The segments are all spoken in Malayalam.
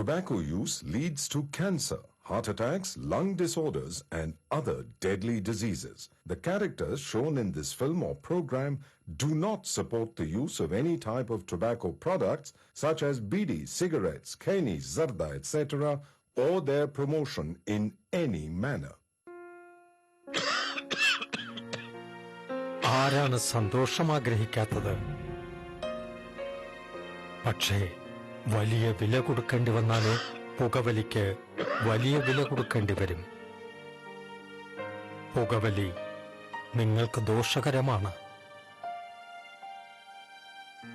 Tobacco use leads to cancer, heart attacks, lung disorders, and other deadly diseases. The characters shown in this film or program do not support the use of any type of tobacco products such as bidi, cigarettes, keni, zarda, etc., or their promotion in any manner. ആരാണ് സന്തോഷം ആഗ്രഹിക്കാത്തത്? പക്ഷേ വലിയ വില കൊടുക്കേണ്ടി വന്നാലോ? പുകവലിക്ക് വലിയ വില കൊടുക്കേണ്ടി വരും. പുകവലി നിങ്ങൾക്ക് ദോഷകരമാണ്.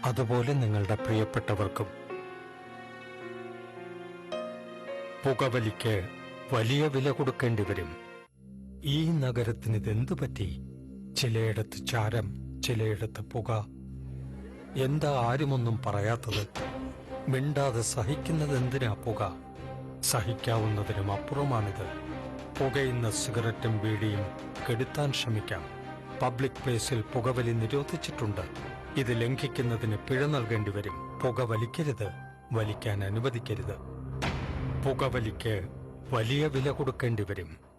അതുപോലെ നിങ്ങളുടെ പ്രിയപ്പെട്ടവർക്കും. പുകവലിക്ക് വലിയ വില കൊടുക്കേണ്ടി വരും. ഈ നഗരത്തിന് ഇതെന്തു പറ്റി? ചിലയിടത്ത് ചാരം, ചിലയിടത്ത് പുക. എന്താ ആരുമൊന്നും പറയാത്തത്? മിണ്ടാതെ സഹിക്കുന്നത് എന്തിനാ പുക? സഹിക്കാവുന്നതിനും അപ്പുറമാണിത്. പുകയുന്ന സിഗരറ്റും ബീഡിയും കെടുത്താൻ ശ്രമിക്കാം. പബ്ലിക് പ്ലേസിൽ പുകവലി നിരോധിച്ചിട്ടുണ്ട്. ഇത് ലംഘിക്കുന്നതിന് പിഴ നൽകേണ്ടി വരും. പുക വലിക്കരുത്, വലിക്കാൻ അനുവദിക്കരുത്. പുകവലിക്ക് വലിയ വില കൊടുക്കേണ്ടി വരും.